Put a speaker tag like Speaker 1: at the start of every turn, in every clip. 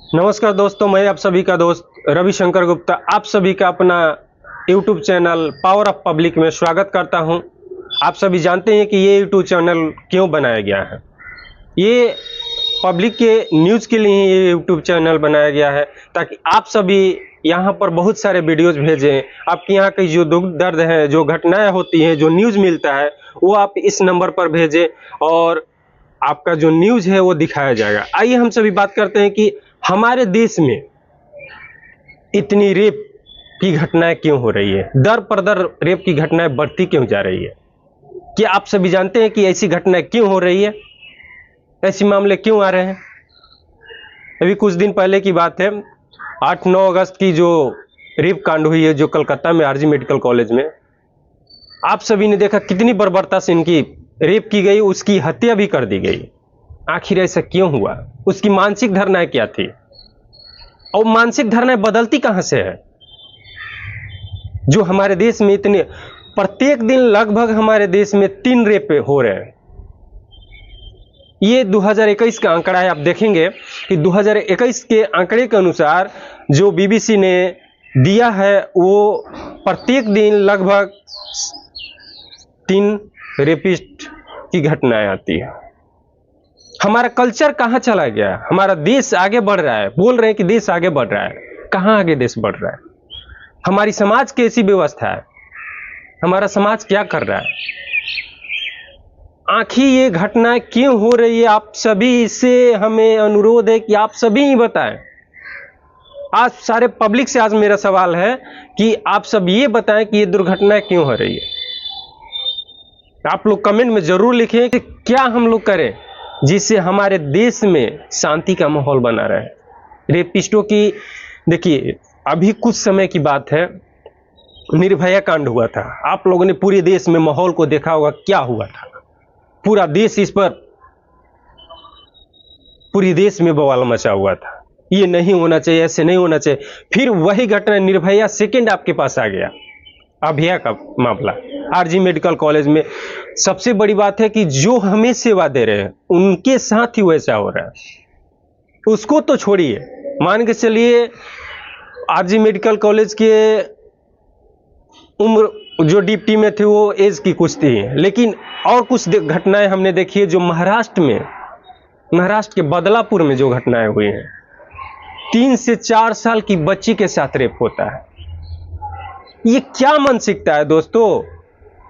Speaker 1: नमस्कार दोस्तों, मैं आप सभी का दोस्त रविशंकर गुप्ता आप सभी का अपना YouTube channel power of public में स्वागत करता हूं। आप सभी जानते हैं कि ये YouTube चैनल क्यों बनाया गया है। ये पब्लिक के न्यूज़ के लिए ही ये YouTube चैनल बनाया गया है, ताकि आप सभी यहाँ पर बहुत सारे वीडियोज़ भेजें। आपके यहाँ की जो दुख दर्द है, जो घटनाएं होती हैं, जो न्यूज़ मिलता है, वो आप इस नंबर पर भेजें और आपका जो न्यूज़ है वो दिखाया जाएगा। आइए हम सभी बात करते हैं कि हमारे देश में इतनी रेप की घटनाएं क्यों हो रही है, दर पर दर रेप की घटनाएं बढ़ती क्यों जा रही है। क्या आप सभी जानते हैं कि ऐसी घटनाएं क्यों हो रही है, ऐसे मामले क्यों आ रहे हैं। अभी कुछ दिन पहले की बात है, 8-9 अगस्त की जो रेप कांड हुई है, जो कलकत्ता में आरजी मेडिकल कॉलेज में, आप सभी ने देखा कितनी बर्बरता से इनकी रेप की गई, उसकी हत्या भी कर दी गई। आखिर ऐसा क्यों हुआ, उसकी मानसिक धारणाएं क्या थी और मानसिक धारणाएं बदलती कहां से है। जो हमारे देश में इतने प्रत्येक दिन लगभग हमारे देश में 3 रेप हो रहे हैं। ये 2021 का आंकड़ा है। आप देखेंगे कि 2021 के आंकड़े के अनुसार जो बीबीसी ने दिया है, वो प्रत्येक दिन लगभग 3 रेपिस्ट की घटनाएं आती है। हमारा कल्चर कहां चला गया है। हमारा देश आगे बढ़ रहा है, बोल रहे हैं कि देश आगे बढ़ रहा है, कहां आगे देश बढ़ रहा है। हमारी समाज कैसी व्यवस्था है, हमारा समाज क्या कर रहा है, आखिर ये घटनाएं क्यों हो रही है। आप सभी से हमें अनुरोध है कि आप सभी ही बताएं। आज सारे पब्लिक से आज मेरा सवाल है कि आप सब ये बताएं कि ये दुर्घटनाएं क्यों हो रही है। आप लोग कमेंट में जरूर लिखें कि क्या हम लोग करें जिससे हमारे देश में शांति का माहौल बना रहे। रेपिस्टों की देखिए, अभी कुछ समय की बात है, निर्भया कांड हुआ था। आप लोगों ने पूरे देश में माहौल को देखा होगा, क्या हुआ था। पूरा देश इस पर, पूरे देश में बवाल मचा हुआ था। ये नहीं होना चाहिए, ऐसे नहीं होना चाहिए। फिर वही घटना निर्भया सेकेंड आपके पास आ गया, अभया का मामला आरजी मेडिकल कॉलेज में। सबसे बड़ी बात है कि जो हमें सेवा दे रहे हैं उनके साथ ही वैसा हो रहा है। उसको तो छोड़िए, मान के चलिए आरजी मेडिकल कॉलेज के उम्र जो डिप्टी में थे वो एज की कुछ थी, लेकिन और कुछ घटनाएं हमने देखी है जो महाराष्ट्र के बदलापुर में जो घटनाएं हुई हैं। 3 से 4 साल की बच्ची के साथ रेप होता है। ये क्या मानसिकता है दोस्तों,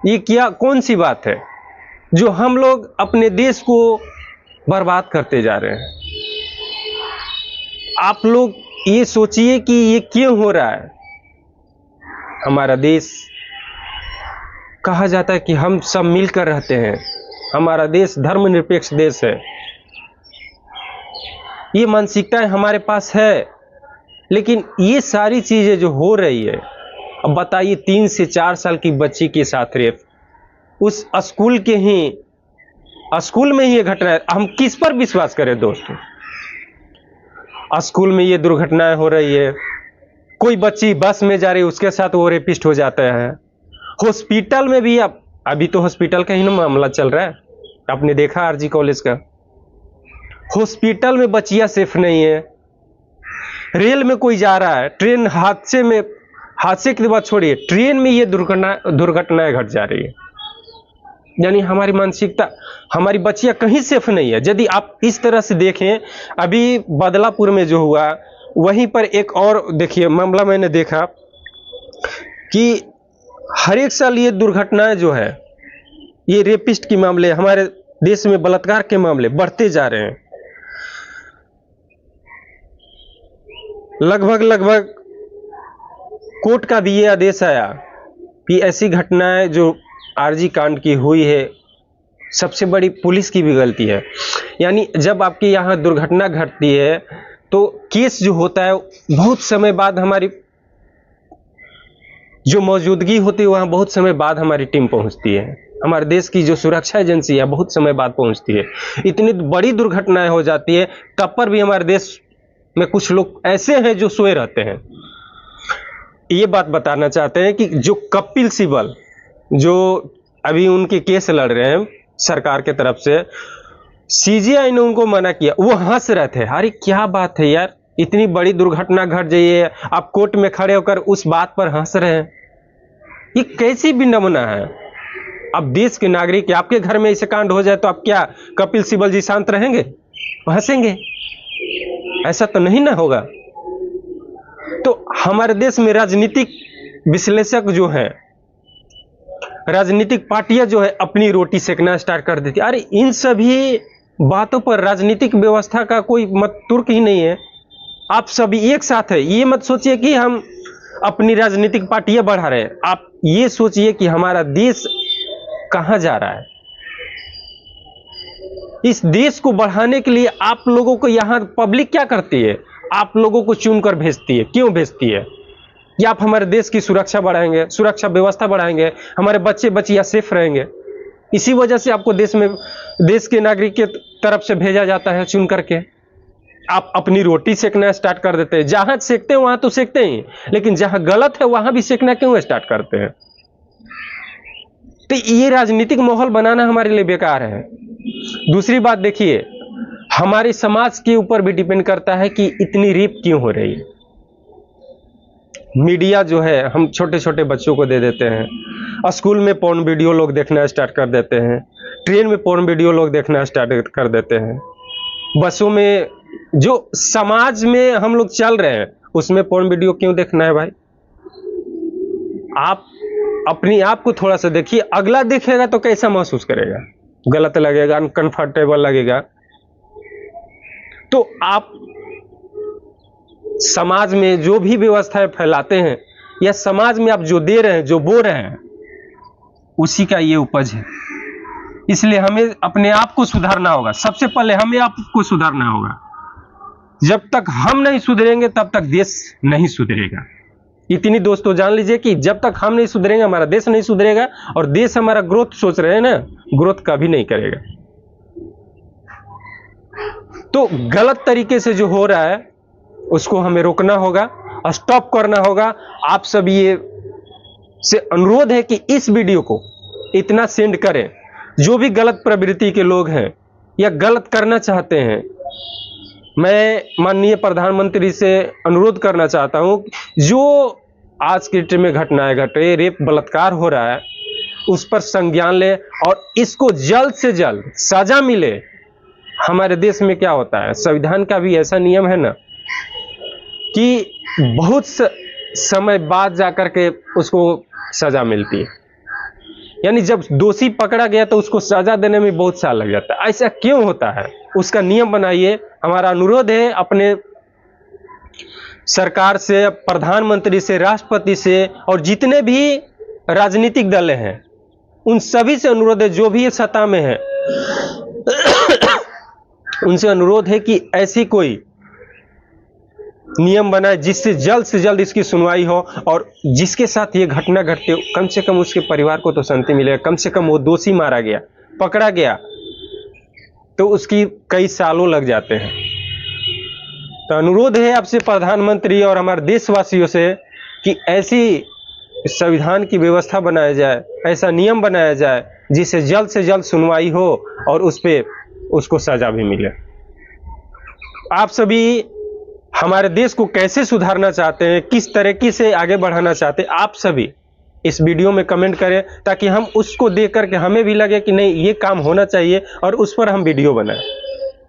Speaker 1: ये क्या कौन सी बात है जो हम लोग अपने देश को बर्बाद करते जा रहे हैं। आप लोग ये सोचिए कि ये क्यों हो रहा है। हमारा देश, कहा जाता है कि हम सब मिलकर रहते हैं, हमारा देश धर्मनिरपेक्ष देश है। ये मानसिकताएं हमारे पास है, लेकिन ये सारी चीजें जो हो रही है, अब बताइए 3 से 4 साल की बच्ची के साथ रेप, उस स्कूल में ही ये घटना है। हम किस पर विश्वास करें दोस्तों। स्कूल में ये दुर्घटनाएं हो रही है, कोई बच्ची बस में जा रही है, उसके साथ वो रेपिस्ट हो जाता है। हॉस्पिटल में भी, अब अभी तो हॉस्पिटल का ही ना मामला चल रहा है, आपने देखा आरजी कॉलेज का। हॉस्पिटल में बच्चियां सेफ नहीं है। रेल में कोई जा रहा है, ट्रेन हादसे की बात छोड़िए, ट्रेन में ये दुर्घटनाएं घट जा रही है। यानी हमारी मानसिकता, हमारी बच्चियां कहीं सेफ नहीं है। यदि आप इस तरह से देखें, अभी बदलापुर में जो हुआ, वहीं पर एक और देखिए मामला मैंने देखा कि हर एक साल ये दुर्घटनाएं जो है, ये रेपिस्ट के मामले, हमारे देश में बलात्कार के मामले बढ़ते जा रहे हैं। लगभग कोर्ट का भी ये आदेश आया कि ऐसी घटनाएं जो आरजी कांड की हुई है, सबसे बड़ी पुलिस की भी गलती है। यानी जब आपके यहाँ दुर्घटना घटती है तो केस जो होता है, बहुत समय बाद हमारी जो मौजूदगी होती है वहाँ बहुत समय बाद हमारी टीम पहुँचती है। हमारे देश की जो सुरक्षा एजेंसी है बहुत समय बाद पहुँचती है। इतनी बड़ी दुर्घटनाएं हो जाती है, तब पर भी हमारे देश में कुछ लोग ऐसे हैं जो सोए रहते हैं। ये बात बताना चाहते हैं कि जो कपिल सिब्बल, जो अभी उनके केस लड़ रहे हैं सरकार के तरफ से, सीजीआई ने उनको मना किया, वो हंस रहे थे। अरे क्या बात है यार, इतनी बड़ी दुर्घटना घट गई है, आप कोर्ट में खड़े होकर उस बात पर हंस रहे हैं। ये कैसी विडंबना है? अब देश के नागरिक, आपके घर में ऐसे कांड हो जाए तो आप क्या कपिल सिब्बल जी शांत रहेंगे, हंसेंगे? ऐसा तो नहीं ना होगा। तो हमारे देश में राजनीतिक विश्लेषक जो हैं, राजनीतिक पार्टियां जो है अपनी रोटी सेकना स्टार्ट कर देती। अरे इन सभी बातों पर राजनीतिक व्यवस्था का कोई मत तुर्क ही नहीं है। आप सभी एक साथ है। ये मत सोचिए कि हम अपनी राजनीतिक पार्टियां बढ़ा रहे हैं, आप ये सोचिए कि हमारा देश कहां जा रहा है। इस देश को बढ़ाने के लिए आप लोगों को यहां पब्लिक क्या करती है? आप लोगों को चुनकर भेजती है। क्यों भेजती है? कि आप हमारे देश की सुरक्षा बढ़ाएंगे, सुरक्षा व्यवस्था बढ़ाएंगे, हमारे बच्चे बच्चियां सेफ रहेंगे। इसी वजह से आपको देश के नागरिक के तरफ से भेजा जाता है चुन करके। आप अपनी रोटी सेकना स्टार्ट कर देते हैं। जहां सेकते हैं वहां तो सेकते ही, लेकिन जहां गलत है वहां भी सेकना क्यों स्टार्ट करते हैं? तो ये राजनीतिक माहौल बनाना हमारे लिए बेकार है। दूसरी बात देखिए, हमारे समाज के ऊपर भी डिपेंड करता है कि इतनी रेप क्यों हो रही है। मीडिया जो है हम छोटे छोटे बच्चों को दे देते हैं, स्कूल में पोर्न वीडियो लोग देखना स्टार्ट कर देते हैं, ट्रेन में पोर्न वीडियो लोग देखना स्टार्ट कर देते हैं, बसों में जो समाज में हम लोग चल रहे हैं उसमें पोर्न वीडियो क्यों देखना है भाई? आप अपनी आप को थोड़ा सा देखिए, अगला देखेगा तो कैसा महसूस करेगा? गलत लगेगा, अनकंफर्टेबल लगेगा। तो आप समाज में जो भी व्यवस्थाएं फैलाते हैं या समाज में आप जो दे रहे हैं, जो बो रहे हैं, उसी का ये उपज है। इसलिए हमें अपने आप को सुधारना होगा। सबसे पहले हमें आपको सुधारना होगा। जब तक हम नहीं सुधरेंगे तब तक देश नहीं सुधरेगा। इतनी दोस्तों जान लीजिए कि जब तक हम नहीं सुधरेंगे हमारा देश नहीं सुधरेगा, और देश हमारा ग्रोथ सोच रहे हैं ना, ग्रोथ कभी नहीं करेगा। तो गलत तरीके से जो हो रहा है उसको हमें रोकना होगा, स्टॉप करना होगा। आप सब ये से अनुरोध है कि इस वीडियो को इतना सेंड करें, जो भी गलत प्रवृत्ति के लोग हैं या गलत करना चाहते हैं। मैं माननीय प्रधानमंत्री से अनुरोध करना चाहता हूं, जो आज के डेट में घटनाएं घट रही, रेप बलात्कार हो रहा है, उस पर संज्ञान ले और इसको जल्द से जल्द सजा मिले। हमारे देश में क्या होता है, संविधान का भी ऐसा नियम है ना कि बहुत समय बाद जाकर के उसको सजा मिलती है। यानी जब दोषी पकड़ा गया तो उसको सजा देने में बहुत साल लग जाता है। ऐसा क्यों होता है? उसका नियम बनाइए। हमारा अनुरोध है अपने सरकार से, प्रधानमंत्री से, राष्ट्रपति से और जितने भी राजनीतिक दल हैं उन सभी से अनुरोध है, जो भी सत्ता में है उनसे अनुरोध है कि ऐसी कोई नियम बनाए जिससे जल्द से जल्द इसकी सुनवाई हो, और जिसके साथ ये घटना घटती हो कम से कम उसके परिवार को तो शांति मिले। कम से कम वो दोषी मारा गया, पकड़ा गया तो उसकी कई सालों लग जाते हैं। तो अनुरोध है आपसे प्रधानमंत्री और हमारे देशवासियों से कि ऐसी संविधान की व्यवस्था बनाया जाए, ऐसा नियम बनाया जाए जिससे जल्द से जल्द सुनवाई हो और उस पे उसको सजा भी मिले। आप सभी हमारे देश को कैसे सुधारना चाहते हैं, किस तरीके से आगे बढ़ाना चाहते हैं, आप सभी इस वीडियो में कमेंट करें ताकि हम उसको देख करके हमें भी लगे कि नहीं ये काम होना चाहिए और उस पर हम वीडियो बनाएं।